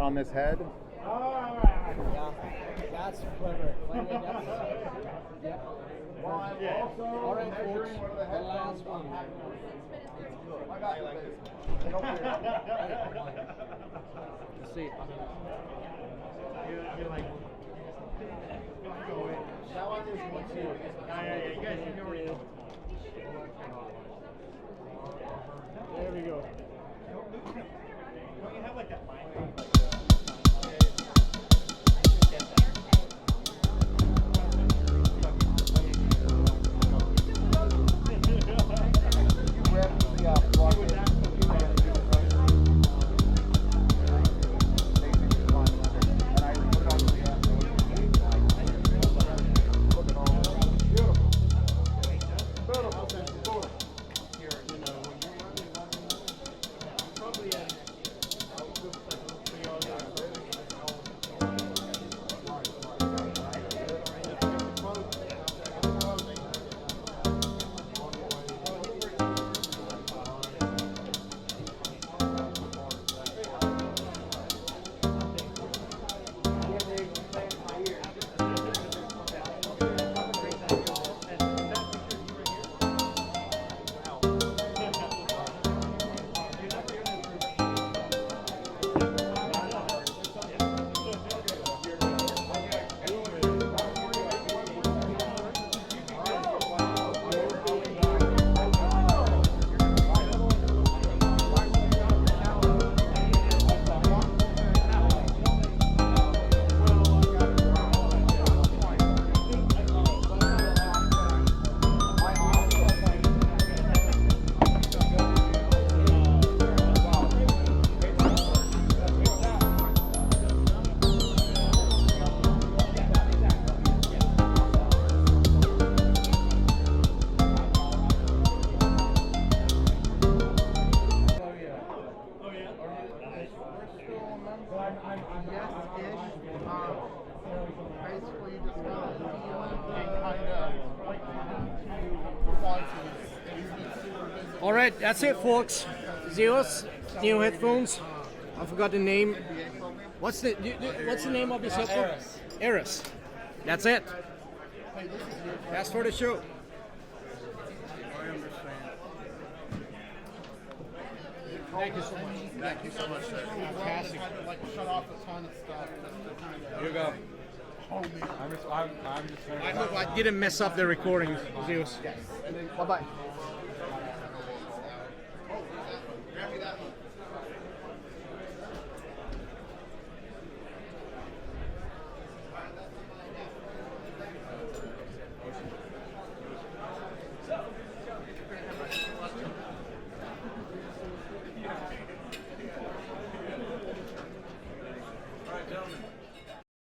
on this head. Yeah, that's clever. Yep. All right, folks, the last one. Let's see. You're like, that one is one too. Yeah, you guys can already know. There we go. Don't you have like that line? All right, that's it, folks. Zeus, new headphones. I forgot the name. What's the name of this headphone? Eris. Eris. That's it. That's for the show. Thank you so much. Thank you so much, sir. Fantastic. Like shut off a ton of stuff just to kind of. You go. Hold me. I'm just I hope I didn't mess up the recording, Zeus. Yes. Bye bye.